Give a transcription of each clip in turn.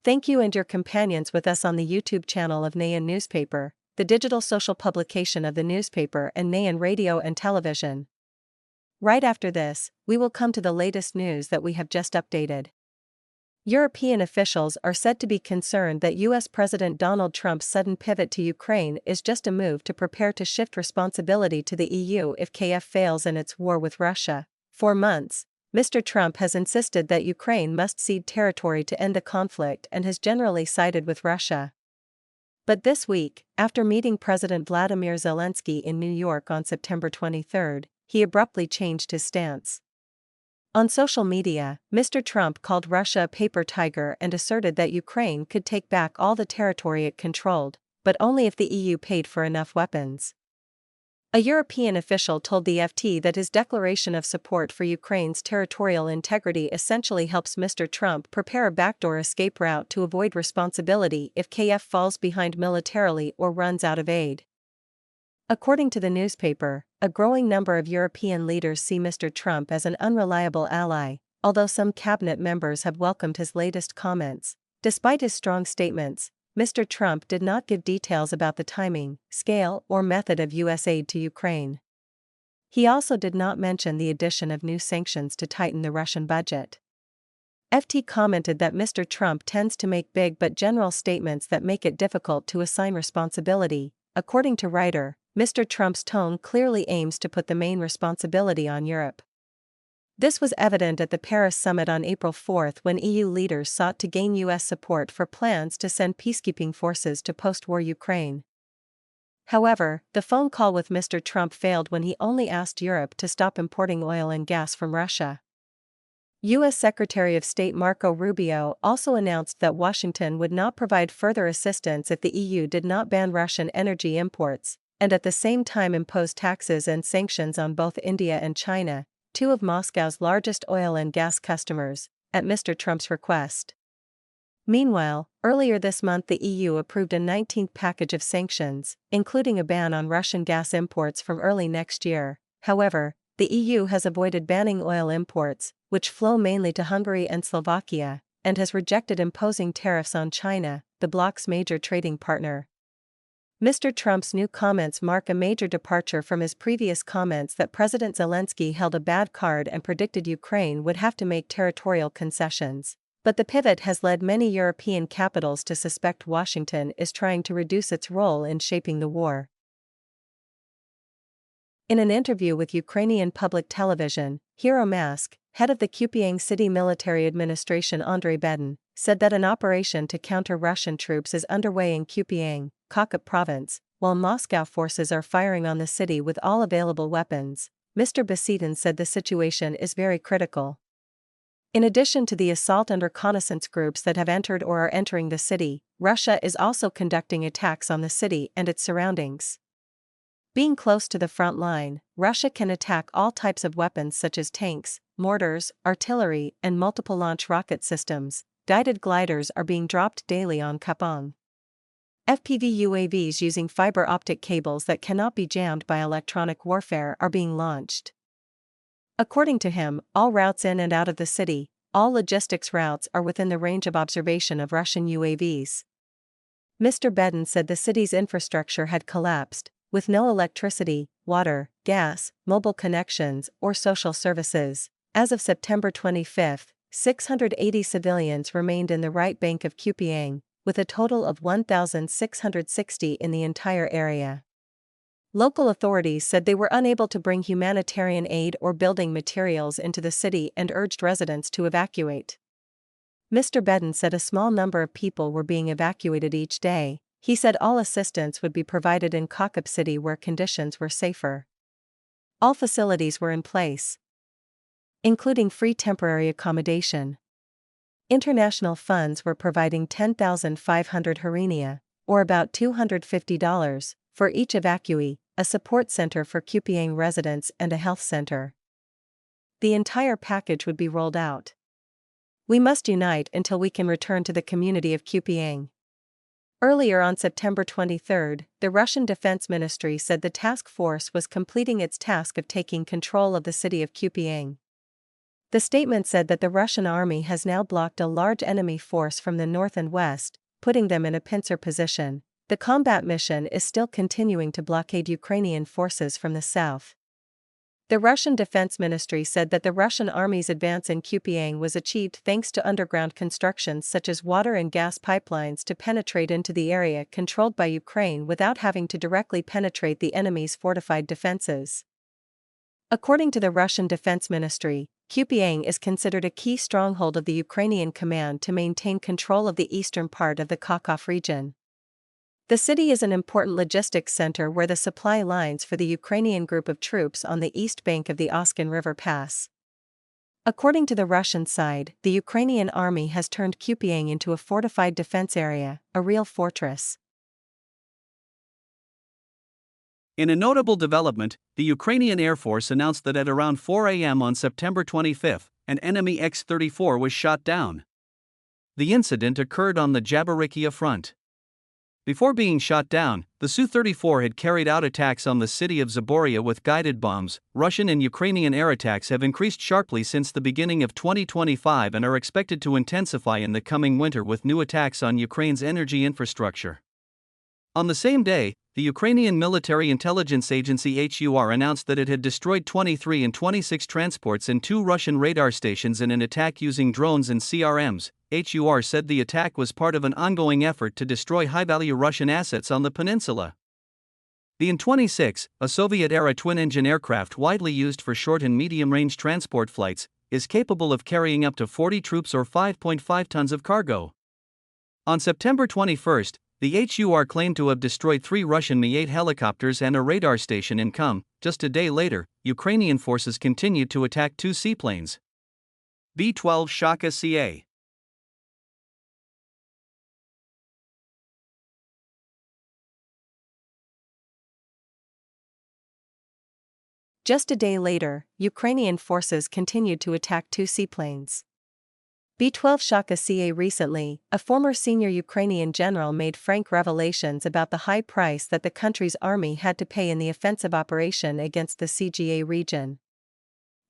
Thank you and your companions with us on the YouTube channel of Nghe An Newspaper, the digital social publication of the newspaper and Nghe An Radio and Television. Right after this, we will come to the latest news that we have just updated. European officials are said to be concerned that US President Donald Trump's sudden pivot to Ukraine is just a move to prepare to shift responsibility to the EU if Kyiv fails in its war with Russia. For months, Mr. Trump has insisted that Ukraine must cede territory to end the conflict and has generally sided with Russia. But this week, after meeting President Vladimir Zelensky in New York on September 23, he abruptly changed his stance. On social media, Mr. Trump called Russia a paper tiger and asserted that Ukraine could take back all the territory it controlled, but only if the EU paid for enough weapons. A European official told the FT that his declaration of support for Ukraine's territorial integrity essentially helps Mr. Trump prepare a backdoor escape route to avoid responsibility if Kyiv falls behind militarily or runs out of aid. According to the newspaper, a growing number of European leaders see Mr. Trump as an unreliable ally, although some cabinet members have welcomed his latest comments. Despite his strong statements, Mr. Trump did not give details about the timing, scale, or method of U.S. aid to Ukraine. He also did not mention the addition of new sanctions to tighten the Russian budget. FT commented that Mr. Trump tends to make big but general statements that make it difficult to assign responsibility. According to writer, Mr. Trump's tone clearly aims to put the main responsibility on Europe. This was evident at the Paris summit on April 4 when EU leaders sought to gain US support for plans to send peacekeeping forces to post-war Ukraine. However, the phone call with Mr. Trump failed when he only asked Europe to stop importing oil and gas from Russia. U.S. Secretary of State Marco Rubio also announced that Washington would not provide further assistance if the EU did not ban Russian energy imports, and at the same time impose taxes and sanctions on both India and China, two of Moscow's largest oil and gas customers, at Mr. Trump's request. Meanwhile, earlier this month the EU approved a 19th package of sanctions, including a ban on Russian gas imports from early next year. However, the EU has avoided banning oil imports, which flow mainly to Hungary and Slovakia, and has rejected imposing tariffs on China, the bloc's major trading partner. Mr. Trump's new comments mark a major departure from his previous comments that President Zelensky held a bad card and predicted Ukraine would have to make territorial concessions. But the pivot has led many European capitals to suspect Washington is trying to reduce its role in shaping the war. In an interview with Ukrainian public television, Hero Mask, head of the Kupiansk City Military Administration Andrei Bedin, said that an operation to counter Russian troops is underway in Kupiansk, Kharkiv province, while Moscow forces are firing on the city with all available weapons. Mr. Besidin said the situation is very critical. In addition to the assault and reconnaissance groups that have entered or are entering the city, Russia is also conducting attacks on the city and its surroundings. Being close to the front line, Russia can attack all types of weapons such as tanks, mortars, artillery, and multiple launch rocket systems. Guided gliders are being dropped daily on Kapong. FPV UAVs using fiber optic cables that cannot be jammed by electronic warfare are being launched. According to him, all routes in and out of the city, all logistics routes are within the range of observation of Russian UAVs. Mr. Bedin said the city's infrastructure had collapsed, with no electricity, water, gas, mobile connections, or social services. As of September 25, 680 civilians remained in the right bank of Kupiansk, with a total of 1,660 in the entire area. Local authorities said they were unable to bring humanitarian aid or building materials into the city and urged residents to evacuate. Mr. Bedin said a small number of people were being evacuated each day. He said all assistance would be provided in Kharkiv city where conditions were safer. All facilities were in place, including free temporary accommodation. International funds were providing 10,500 hryvnia, or about $250, for each evacuee, a support center for Kupiansk residents and a health center. The entire package would be rolled out. We must unite until we can return to the community of Kupiansk. Earlier on September 23, the Russian Defense Ministry said the task force was completing its task of taking control of the city of Kupiansk. The statement said that the Russian army has now blocked a large enemy force from the north and west, putting them in a pincer position. The combat mission is still continuing to blockade Ukrainian forces from the south. The Russian Defense Ministry said that the Russian army's advance in Kupiang was achieved thanks to underground constructions such as water and gas pipelines to penetrate into the area controlled by Ukraine without having to directly penetrate the enemy's fortified defenses. According to the Russian Defense Ministry, Kupiang is considered a key stronghold of the Ukrainian command to maintain control of the eastern part of the Kharkov region. The city is an important logistics center where the supply lines for the Ukrainian group of troops on the east bank of the Oskin River pass. According to the Russian side, the Ukrainian army has turned Kupiang into a fortified defense area, a real fortress. In a notable development, the Ukrainian Air Force announced that at around 4 a.m. on September 25, an enemy X-34 was shot down. The incident occurred on the Zaporizhzhia front. Before being shot down, the Su-34 had carried out attacks on the city of Zaporizhzhia with guided bombs. Russian and Ukrainian air attacks have increased sharply since the beginning of 2025 and are expected to intensify in the coming winter with new attacks on Ukraine's energy infrastructure. On the same day, the Ukrainian Military Intelligence Agency HUR announced that it had destroyed 23 and 26 transports and 2 Russian radar stations in an attack using drones and CRMs. HUR said the attack was part of an ongoing effort to destroy high-value Russian assets on the peninsula. The An-26, a Soviet-era twin-engine aircraft widely used for short and medium-range transport flights, is capable of carrying up to 40 troops or 5.5 tons of cargo. On September 21, the HUR claimed to have destroyed 3 Russian Mi-8 helicopters and a radar station in Kum. Just a day later, Ukrainian forces continued to attack 2 seaplanes. B-12 Shaka CA. Just a day later, Ukrainian forces continued to attack 2 seaplanes. B-12 Shaka CA. Recently, a former senior Ukrainian general made frank revelations about the high price that the country's army had to pay in the offensive operation against the CGA region.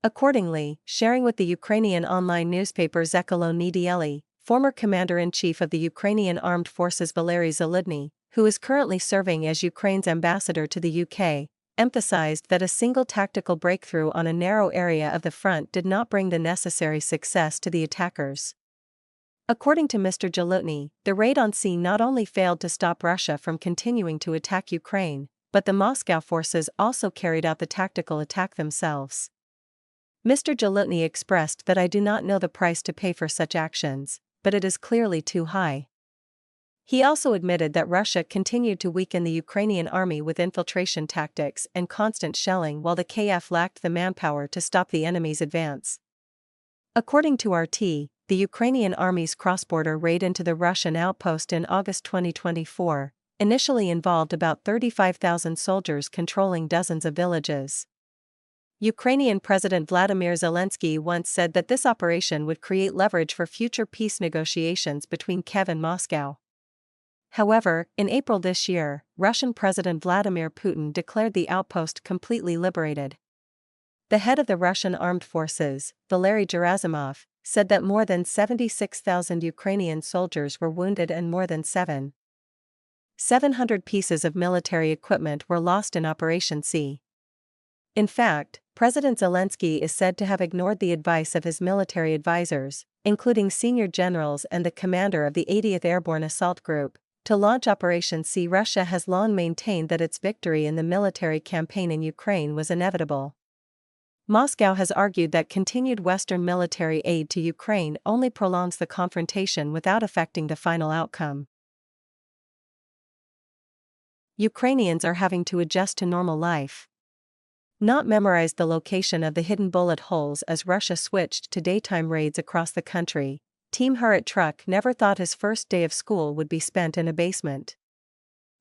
Accordingly, sharing with the Ukrainian online newspaper Zekolo Nedelie, former commander-in-chief of the Ukrainian Armed Forces Valery Zaludny, who is currently serving as Ukraine's ambassador to the UK, emphasized that a single tactical breakthrough on a narrow area of the front did not bring the necessary success to the attackers. According to Mr. Zaludny, the raid on sea not only failed to stop Russia from continuing to attack Ukraine, but the Moscow forces also carried out the tactical attack themselves. Mr. Zaludny expressed that I do not know the price to pay for such actions, but it is clearly too high. He also admitted that Russia continued to weaken the Ukrainian army with infiltration tactics and constant shelling while the KF lacked the manpower to stop the enemy's advance. According to RT, the Ukrainian army's cross-border raid into the Russian outpost in August 2024 initially involved about 35,000 soldiers controlling dozens of villages. Ukrainian President Vladimir Zelensky once said that this operation would create leverage for future peace negotiations between Kiev and Moscow. However, in April this year, Russian President Vladimir Putin declared the outpost completely liberated. The head of the Russian armed forces, Valery Gerasimov, said that more than 76,000 Ukrainian soldiers were wounded and more than 700 pieces of military equipment were lost in Operation C. In fact, President Zelensky is said to have ignored the advice of his military advisors, including senior generals and the commander of the 80th Airborne Assault Group, to launch Operation C. Russia has long maintained that its victory in the military campaign in Ukraine was inevitable. Moscow has argued that continued Western military aid to Ukraine only prolongs the confrontation without affecting the final outcome. Ukrainians are having to adjust to normal life. Not memorize the location of the hidden bullet holes as Russia switched to daytime raids across the country. Team Harit Truk never thought his first day of school would be spent in a basement.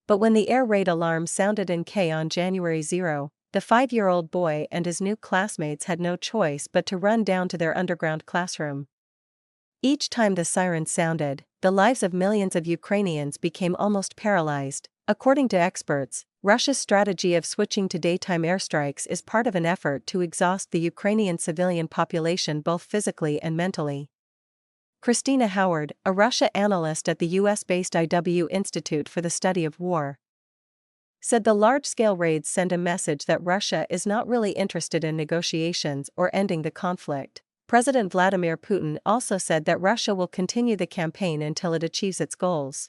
But when the air raid alarm sounded in K on January 0, the 5-year-old boy and his new classmates had no choice but to run down to their underground classroom. Each time the siren sounded, the lives of millions of Ukrainians became almost paralyzed. According to experts, Russia's strategy of switching to daytime airstrikes is part of an effort to exhaust the Ukrainian civilian population both physically and mentally. Christina Howard, a Russia analyst at the US-based IW Institute for the Study of War, said the large-scale raids send a message that Russia is not really interested in negotiations or ending the conflict. President Vladimir Putin also said that Russia will continue the campaign until it achieves its goals.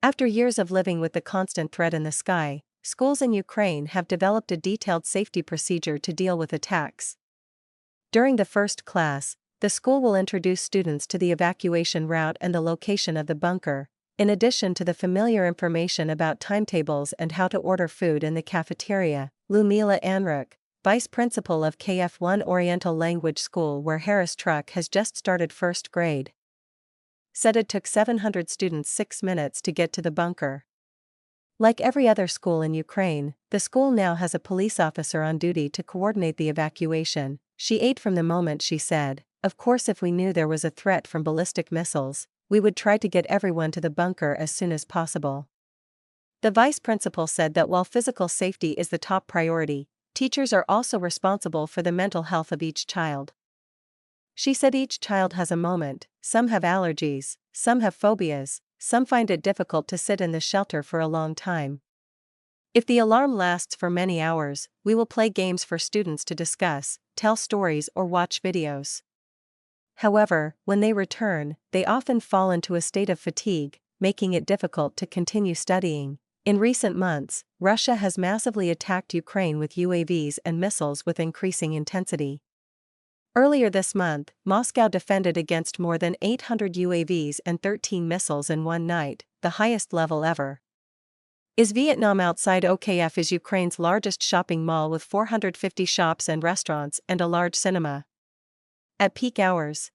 After years of living with the constant threat in the sky, schools in Ukraine have developed a detailed safety procedure to deal with attacks. During the first class, the school will introduce students to the evacuation route and the location of the bunker, in addition to the familiar information about timetables and how to order food in the cafeteria. Lumila Anruk, vice principal of KF1 Oriental Language School where Harris Truck has just started first grade, said it took 700 students 6 minutes to get to the bunker. Like every other school in Ukraine, the school now has a police officer on duty to coordinate the evacuation. She ate from the moment, she said. Of course, if we knew there was a threat from ballistic missiles, we would try to get everyone to the bunker as soon as possible. The vice principal said that while physical safety is the top priority, teachers are also responsible for the mental health of each child. She said each child has a moment, some have allergies, some have phobias, some find it difficult to sit in the shelter for a long time. If the alarm lasts for many hours, we will play games for students to discuss, tell stories or watch videos. However, when they return, they often fall into a state of fatigue, making it difficult to continue studying. In recent months, Russia has massively attacked Ukraine with UAVs and missiles with increasing intensity. Earlier this month, Moscow defended against more than 800 UAVs and 13 missiles in one night, the highest level ever. Is Vietnam outside OKF is Ukraine's largest shopping mall with 450 shops and restaurants and a large cinema. At peak hours,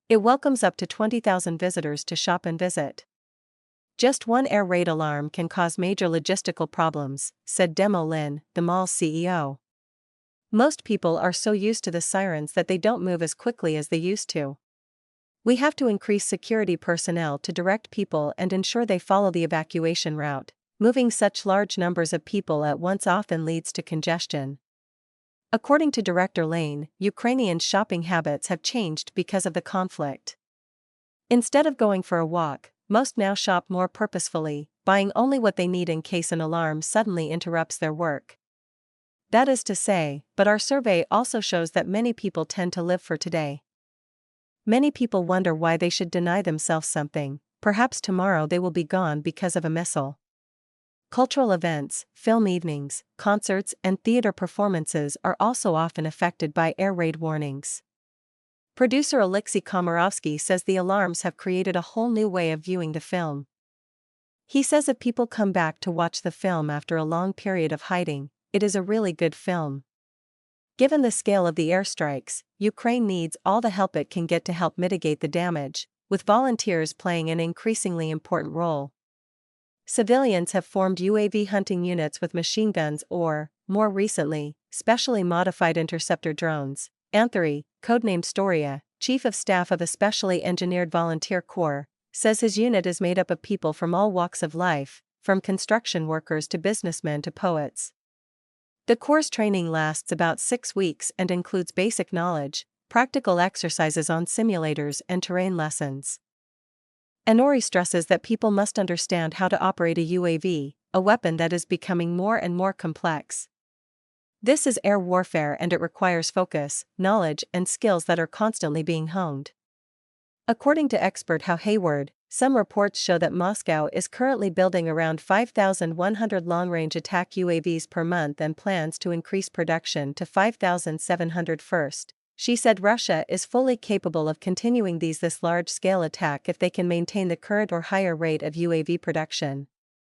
it welcomes up to 20,000 visitors to shop and visit. Just one air raid alarm can cause major logistical problems, said Demo Lin, the mall's CEO. Most people are so used to the sirens that they don't move as quickly as they used to. We have to increase security personnel to direct people and ensure they follow the evacuation route. Moving such large numbers of people at once often leads to congestion. According to Director Lane, Ukrainian shopping habits have changed because of the conflict. Instead of going for a walk, most now shop more purposefully, buying only what they need in case an alarm suddenly interrupts their work. That is to say, but our survey also shows that many people tend to live for today. Many people wonder why they should deny themselves something. Perhaps tomorrow they will be gone because of a missile. Cultural events, film evenings, concerts and theater performances are also often affected by air raid warnings. Producer Alexei Komarovsky says the alarms have created a whole new way of viewing the film. He says if people come back to watch the film after a long period of hiding, it is a really good film. Given the scale of the airstrikes, Ukraine needs all the help it can get to help mitigate the damage, with volunteers playing an increasingly important role. Civilians have formed UAV hunting units with machine guns or, more recently, specially modified interceptor drones. Anthony, codenamed Storia, chief of staff of a specially engineered volunteer corps, says his unit is made up of people from all walks of life, from construction workers to businessmen to poets. The corps' training lasts about 6 weeks and includes basic knowledge, practical exercises on simulators and terrain lessons. Anori stresses that people must understand how to operate a UAV, a weapon that is becoming more and more complex. This is air warfare and it requires focus, knowledge and skills that are constantly being honed. According to expert Hal Hayward, some reports show that Moscow is currently building around 5,100 long-range attack UAVs per month and plans to increase production to 5,700 first. She said Russia is fully capable of continuing this large-scale attack if they can maintain the current or higher rate of UAV production.